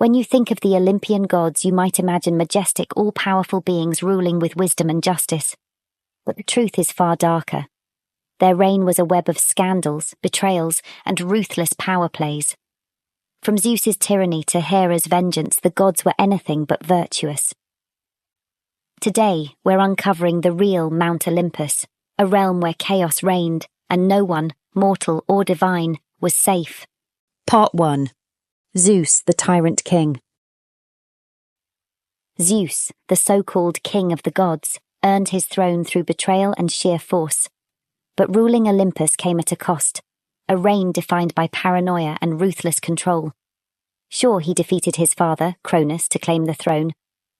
When you think of the Olympian gods, you might imagine majestic, all-powerful beings ruling with wisdom and justice. But the truth is far darker. Their reign was a web of scandals, betrayals, and ruthless power plays. From Zeus's tyranny to Hera's vengeance, the gods were anything but virtuous. Today, we're uncovering the real Mount Olympus, a realm where chaos reigned, and no one, mortal or divine, was safe. Part 1. Zeus, the Tyrant King. Zeus, the so-called king of the gods, earned his throne through betrayal and sheer force. But ruling Olympus came at a cost, a reign defined by paranoia and ruthless control. Sure, he defeated his father, Cronus, to claim the throne,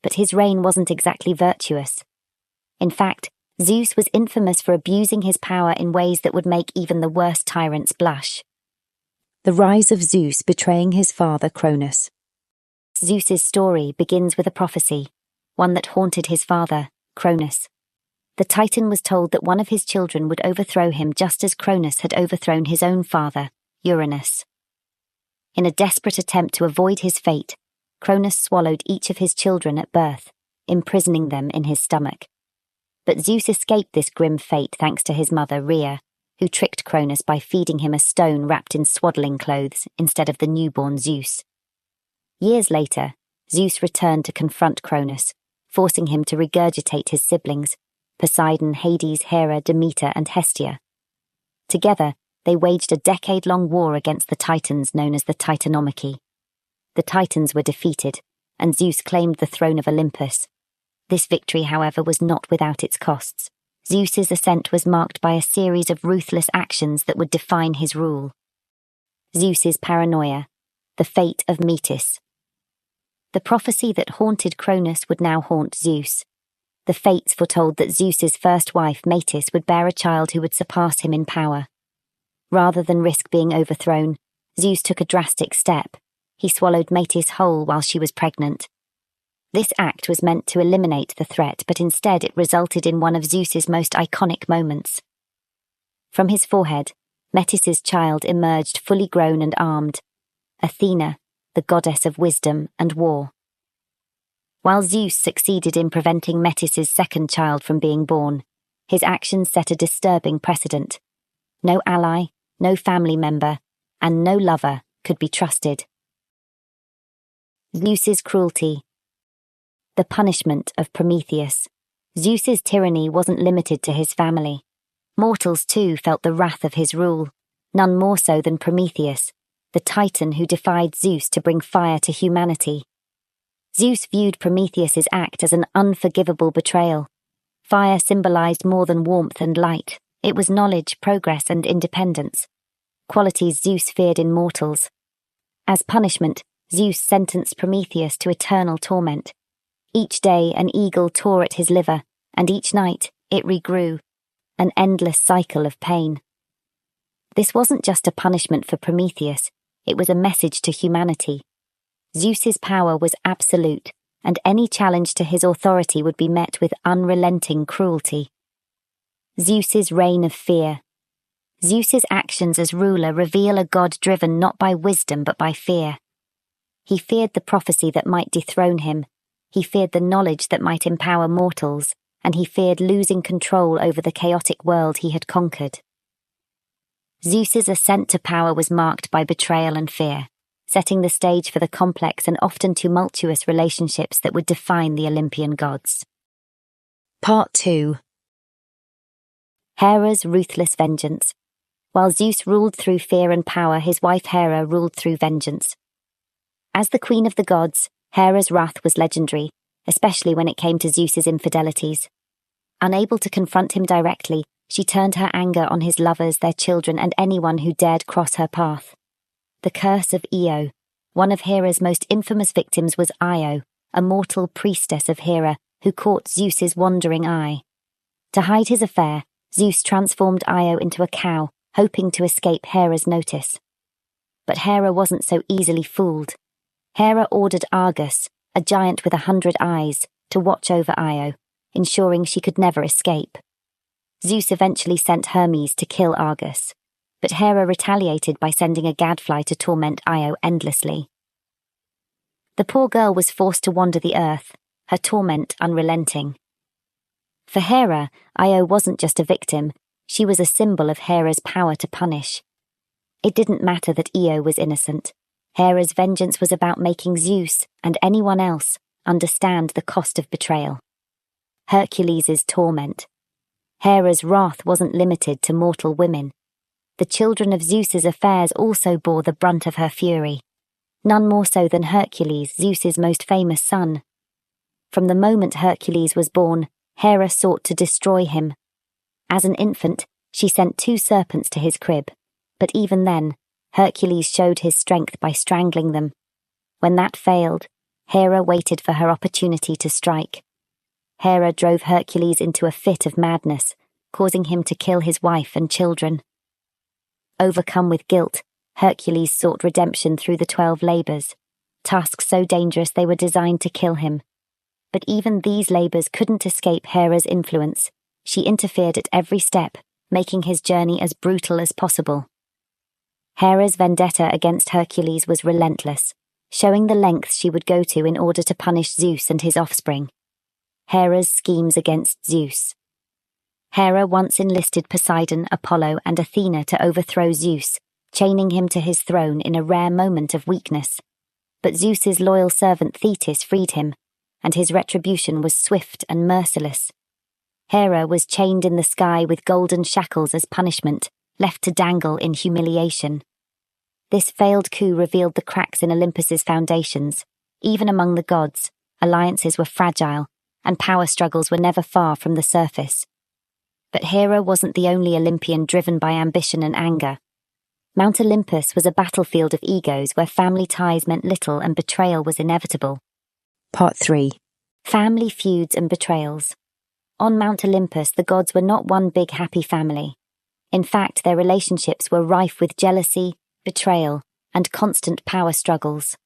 but his reign wasn't exactly virtuous. In fact, Zeus was infamous for abusing his power in ways that would make even the worst tyrants blush. The rise of Zeus betraying his father Cronus. Zeus's story begins with a prophecy, one that haunted his father, Cronus. The Titan was told that one of his children would overthrow him just as Cronus had overthrown his own father, Uranus. In a desperate attempt to avoid his fate, Cronus swallowed each of his children at birth, imprisoning them in his stomach. But Zeus escaped this grim fate thanks to his mother, Rhea, who tricked Cronus by feeding him a stone wrapped in swaddling clothes instead of the newborn Zeus. Years later, Zeus returned to confront Cronus, forcing him to regurgitate his siblings, Poseidon, Hades, Hera, Demeter, and Hestia. Together, they waged a decade-long war against the Titans known as the Titanomachy. The Titans were defeated, and Zeus claimed the throne of Olympus. This victory, however, was not without its costs. Zeus's ascent was marked by a series of ruthless actions that would define his rule. Zeus's paranoia, the fate of Metis. The prophecy that haunted Cronus would now haunt Zeus. The fates foretold that Zeus's first wife, Metis, would bear a child who would surpass him in power. Rather than risk being overthrown, Zeus took a drastic step. He swallowed Metis whole while she was pregnant. This act was meant to eliminate the threat, but instead it resulted in one of Zeus's most iconic moments. From his forehead, Metis's child emerged fully grown and armed, Athena, the goddess of wisdom and war. While Zeus succeeded in preventing Metis's second child from being born, his actions set a disturbing precedent. No ally, no family member, and no lover could be trusted. Zeus's cruelty. The punishment of Prometheus. Zeus's tyranny wasn't limited to his family. Mortals, too, felt the wrath of his rule, none more so than Prometheus, the Titan who defied Zeus to bring fire to humanity. Zeus viewed Prometheus's act as an unforgivable betrayal. Fire symbolized more than warmth and light. It was knowledge, progress, and independence, qualities Zeus feared in mortals. As punishment, Zeus sentenced Prometheus to eternal torment. Each day an eagle tore at his liver, and each night it regrew, an endless cycle of pain. This wasn't just a punishment for Prometheus, it was a message to humanity. Zeus's power was absolute, and any challenge to his authority would be met with unrelenting cruelty. Zeus's reign of fear. Zeus's actions as ruler reveal a god driven not by wisdom but by fear. He feared the prophecy that might dethrone him. He feared the knowledge that might empower mortals, and he feared losing control over the chaotic world he had conquered. Zeus's ascent to power was marked by betrayal and fear, setting the stage for the complex and often tumultuous relationships that would define the Olympian gods. Part 2. Hera's ruthless vengeance. While Zeus ruled through fear and power, his wife Hera ruled through vengeance. As the queen of the gods, Hera's wrath was legendary, especially when it came to Zeus's infidelities. Unable to confront him directly, she turned her anger on his lovers, their children, and anyone who dared cross her path. The curse of Io. One of Hera's most infamous victims was Io, a mortal priestess of Hera who caught Zeus's wandering eye. To hide his affair, Zeus transformed Io into a cow, hoping to escape Hera's notice. But Hera wasn't so easily fooled. Hera ordered Argus, a giant with 100 eyes, to watch over Io, ensuring she could never escape. Zeus eventually sent Hermes to kill Argus, but Hera retaliated by sending a gadfly to torment Io endlessly. The poor girl was forced to wander the earth, her torment unrelenting. For Hera, Io wasn't just a victim, she was a symbol of Hera's power to punish. It didn't matter that Io was innocent. Hera's vengeance was about making Zeus, and anyone else, understand the cost of betrayal. Hercules' torment. Hera's wrath wasn't limited to mortal women. The children of Zeus's affairs also bore the brunt of her fury. None more so than Hercules, Zeus's most famous son. From the moment Hercules was born, Hera sought to destroy him. As an infant, she sent 2 serpents to his crib, but even then, Hercules showed his strength by strangling them. When that failed, Hera waited for her opportunity to strike. Hera drove Hercules into a fit of madness, causing him to kill his wife and children. Overcome with guilt, Hercules sought redemption through the 12 labours, tasks so dangerous they were designed to kill him. But even these labours couldn't escape Hera's influence. She interfered at every step, making his journey as brutal as possible. Hera's vendetta against Hercules was relentless, showing the lengths she would go to in order to punish Zeus and his offspring. Hera's schemes against Zeus. Hera once enlisted Poseidon, Apollo, and Athena to overthrow Zeus, chaining him to his throne in a rare moment of weakness. But Zeus's loyal servant Thetis freed him, and his retribution was swift and merciless. Hera was chained in the sky with golden shackles as punishment, left to dangle in humiliation. This failed coup revealed the cracks in Olympus's foundations. Even among the gods, alliances were fragile, and power struggles were never far from the surface. But Hera wasn't the only Olympian driven by ambition and anger. Mount Olympus was a battlefield of egos where family ties meant little and betrayal was inevitable. Part 3. Family feuds and betrayals. On Mount Olympus, the gods were not one big happy family. In fact, their relationships were rife with jealousy, betrayal, and constant power struggles.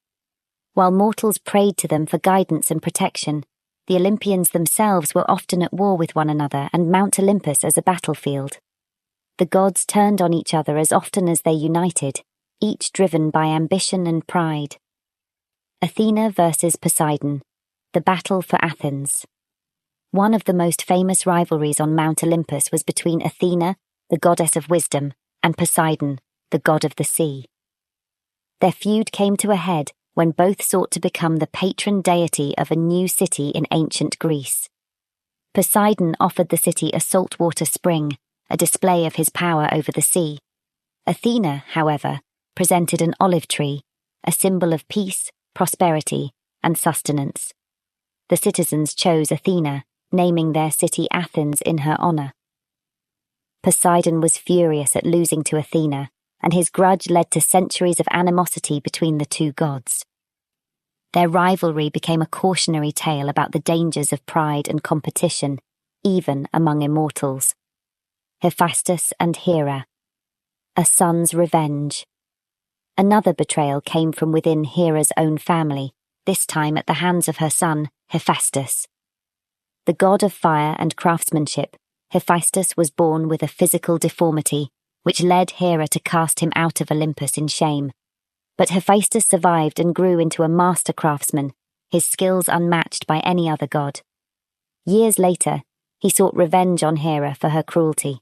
While mortals prayed to them for guidance and protection, the Olympians themselves were often at war with one another and Mount Olympus as a battlefield. The gods turned on each other as often as they united, each driven by ambition and pride. Athena versus Poseidon, the battle for Athens. One of the most famous rivalries on Mount Olympus was between Athena, the goddess of wisdom, and Poseidon, the god of the sea. Their feud came to a head when both sought to become the patron deity of a new city in ancient Greece. Poseidon offered the city a saltwater spring, a display of his power over the sea. Athena, however, presented an olive tree, a symbol of peace, prosperity, and sustenance. The citizens chose Athena, naming their city Athens in her honour. Poseidon was furious at losing to Athena, and his grudge led to centuries of animosity between the two gods. Their rivalry became a cautionary tale about the dangers of pride and competition, even among immortals. Hephaestus and Hera. A son's revenge. Another betrayal came from within Hera's own family, this time at the hands of her son, Hephaestus. The god of fire and craftsmanship, Hephaestus was born with a physical deformity, which led Hera to cast him out of Olympus in shame. But Hephaestus survived and grew into a master craftsman, his skills unmatched by any other god. Years later, he sought revenge on Hera for her cruelty.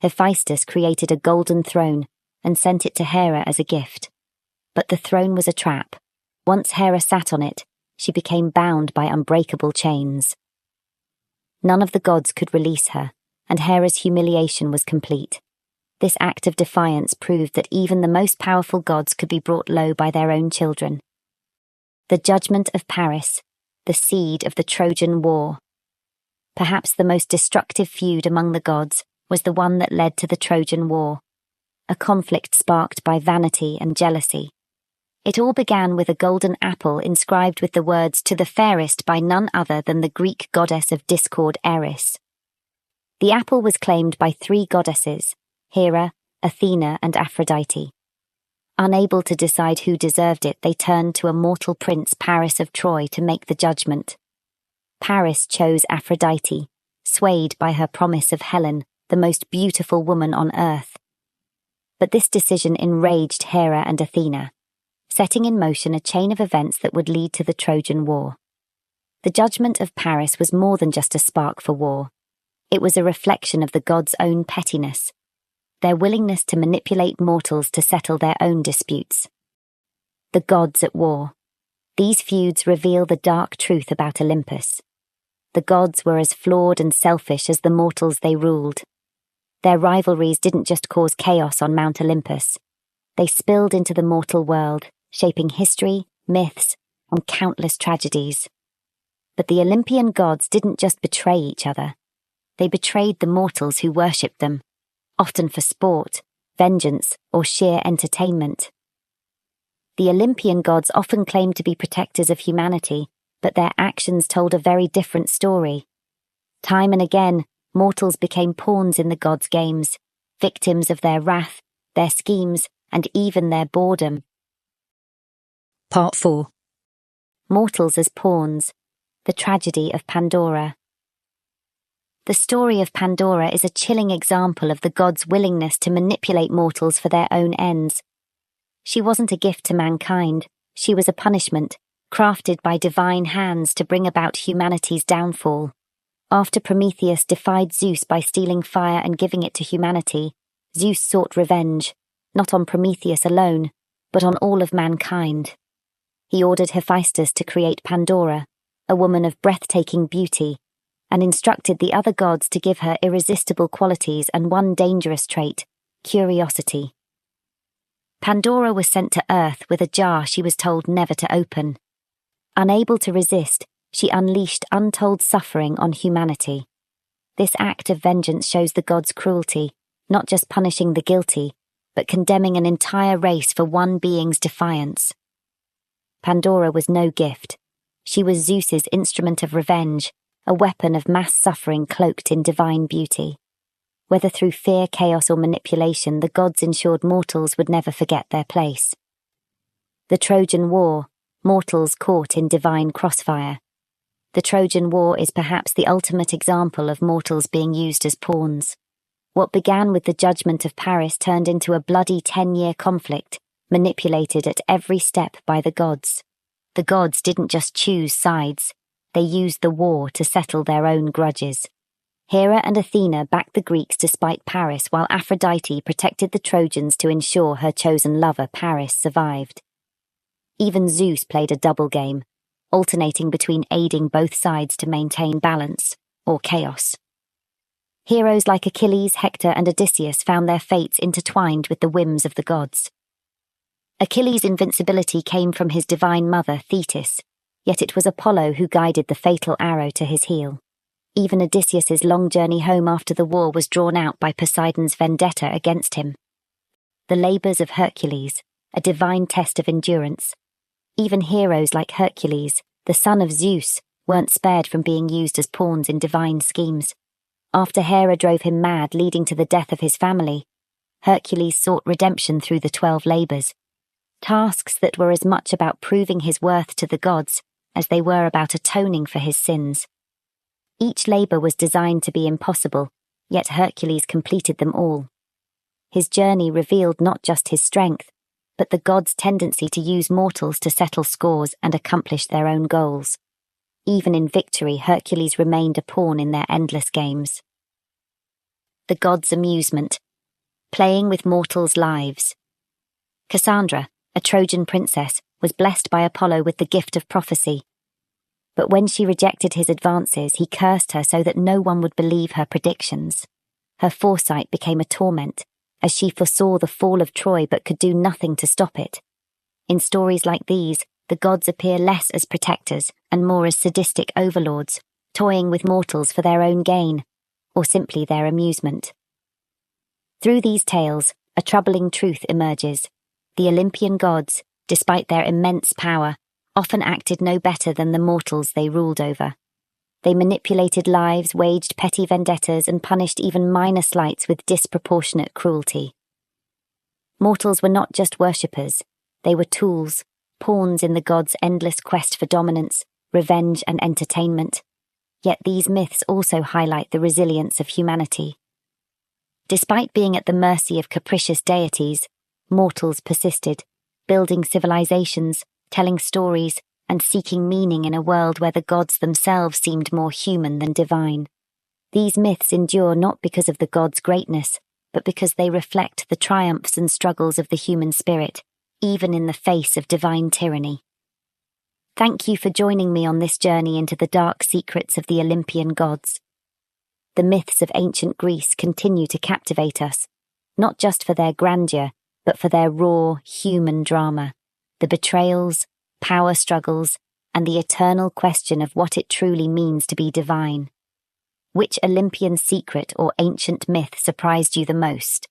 Hephaestus created a golden throne and sent it to Hera as a gift. But the throne was a trap. Once Hera sat on it, she became bound by unbreakable chains. None of the gods could release her, and Hera's humiliation was complete. This act of defiance proved that even the most powerful gods could be brought low by their own children. The judgment of Paris, the seed of the Trojan War. Perhaps the most destructive feud among the gods was the one that led to the Trojan War, a conflict sparked by vanity and jealousy. It all began with a golden apple inscribed with the words "to the fairest" by none other than the Greek goddess of discord Eris. The apple was claimed by 3 goddesses, Hera, Athena, and Aphrodite. Unable to decide who deserved it, they turned to a mortal prince, Paris of Troy, to make the judgment. Paris chose Aphrodite, swayed by her promise of Helen, the most beautiful woman on earth. But this decision enraged Hera and Athena. setting in motion a chain of events that would lead to the Trojan War. The judgment of Paris was more than just a spark for war. It was a reflection of the gods' own pettiness, their willingness to manipulate mortals to settle their own disputes. The gods at war. These feuds reveal the dark truth about Olympus. The gods were as flawed and selfish as the mortals they ruled. Their rivalries didn't just cause chaos on Mount Olympus. They spilled into the mortal world, shaping history, myths, and countless tragedies. But the Olympian gods didn't just betray each other. They betrayed the mortals who worshipped them, often for sport, vengeance, or sheer entertainment. The Olympian gods often claimed to be protectors of humanity, but their actions told a very different story. Time and again, mortals became pawns in the gods' games, victims of their wrath, their schemes, and even their boredom. Part 4. Mortals as pawns. The tragedy of Pandora. The story of Pandora is a chilling example of the gods' willingness to manipulate mortals for their own ends. She wasn't a gift to mankind, she was a punishment, crafted by divine hands to bring about humanity's downfall. After Prometheus defied Zeus by stealing fire and giving it to humanity, Zeus sought revenge, not on Prometheus alone, but on all of mankind. He ordered Hephaestus to create Pandora, a woman of breathtaking beauty, and instructed the other gods to give her irresistible qualities and one dangerous trait, curiosity. Pandora was sent to Earth with a jar she was told never to open. Unable to resist, she unleashed untold suffering on humanity. This act of vengeance shows the gods' cruelty, not just punishing the guilty, but condemning an entire race for one being's defiance. Pandora was no gift. She was Zeus's instrument of revenge, a weapon of mass suffering cloaked in divine beauty. Whether through fear, chaos, or manipulation, the gods ensured mortals would never forget their place. The Trojan War, mortals caught in divine crossfire. The Trojan War is perhaps the ultimate example of mortals being used as pawns. What began with the judgment of Paris turned into a bloody 10-year conflict, manipulated at every step by the gods. The gods didn't just choose sides, they used the war to settle their own grudges. Hera and Athena backed the Greeks to spite Paris, while Aphrodite protected the Trojans to ensure her chosen lover Paris survived. Even Zeus played a double game, alternating between aiding both sides to maintain balance, or chaos. Heroes like Achilles, Hector, and Odysseus found their fates intertwined with the whims of the gods. Achilles' invincibility came from his divine mother, Thetis, yet it was Apollo who guided the fatal arrow to his heel. Even Odysseus's long journey home after the war was drawn out by Poseidon's vendetta against him. The labours of Hercules, a divine test of endurance. Even heroes like Hercules, the son of Zeus, weren't spared from being used as pawns in divine schemes. After Hera drove him mad, leading to the death of his family, Hercules sought redemption through the 12 labours, tasks that were as much about proving his worth to the gods as they were about atoning for his sins. Each labour was designed to be impossible, yet Hercules completed them all. His journey revealed not just his strength, but the gods' tendency to use mortals to settle scores and accomplish their own goals. Even in victory, Hercules remained a pawn in their endless games. The gods' amusement, playing with mortals' lives. Cassandra, a Trojan princess, was blessed by Apollo with the gift of prophecy. But when she rejected his advances, he cursed her so that no one would believe her predictions. Her foresight became a torment, as she foresaw the fall of Troy but could do nothing to stop it. In stories like these, the gods appear less as protectors and more as sadistic overlords, toying with mortals for their own gain, or simply their amusement. Through these tales, a troubling truth emerges. The Olympian gods, despite their immense power, often acted no better than the mortals they ruled over. They manipulated lives, waged petty vendettas, and punished even minor slights with disproportionate cruelty. Mortals were not just worshippers, they were tools, pawns in the gods' endless quest for dominance, revenge, and entertainment. Yet these myths also highlight the resilience of humanity. Despite being at the mercy of capricious deities, mortals persisted, building civilizations, telling stories, and seeking meaning in a world where the gods themselves seemed more human than divine. These myths endure not because of the gods' greatness, but because they reflect the triumphs and struggles of the human spirit, even in the face of divine tyranny. Thank you for joining me on this journey into the dark secrets of the Olympian gods. The myths of ancient Greece continue to captivate us, not just for their grandeur, but for their raw, human drama, the betrayals, power struggles, and the eternal question of what it truly means to be divine. Which Olympian secret or ancient myth surprised you the most?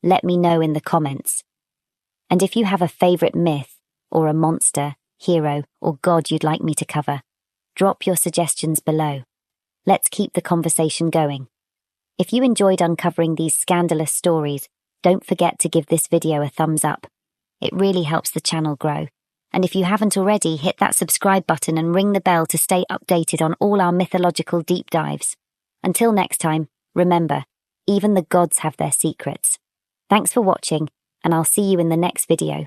Let me know in the comments. And if you have a favourite myth, or a monster, hero, or god you'd like me to cover, drop your suggestions below. Let's keep the conversation going. If you enjoyed uncovering these scandalous stories, don't forget to give this video a thumbs up. It really helps the channel grow. And if you haven't already, hit that subscribe button and ring the bell to stay updated on all our mythological deep dives. Until next time, remember, even the gods have their secrets. Thanks for watching, and I'll see you in the next video.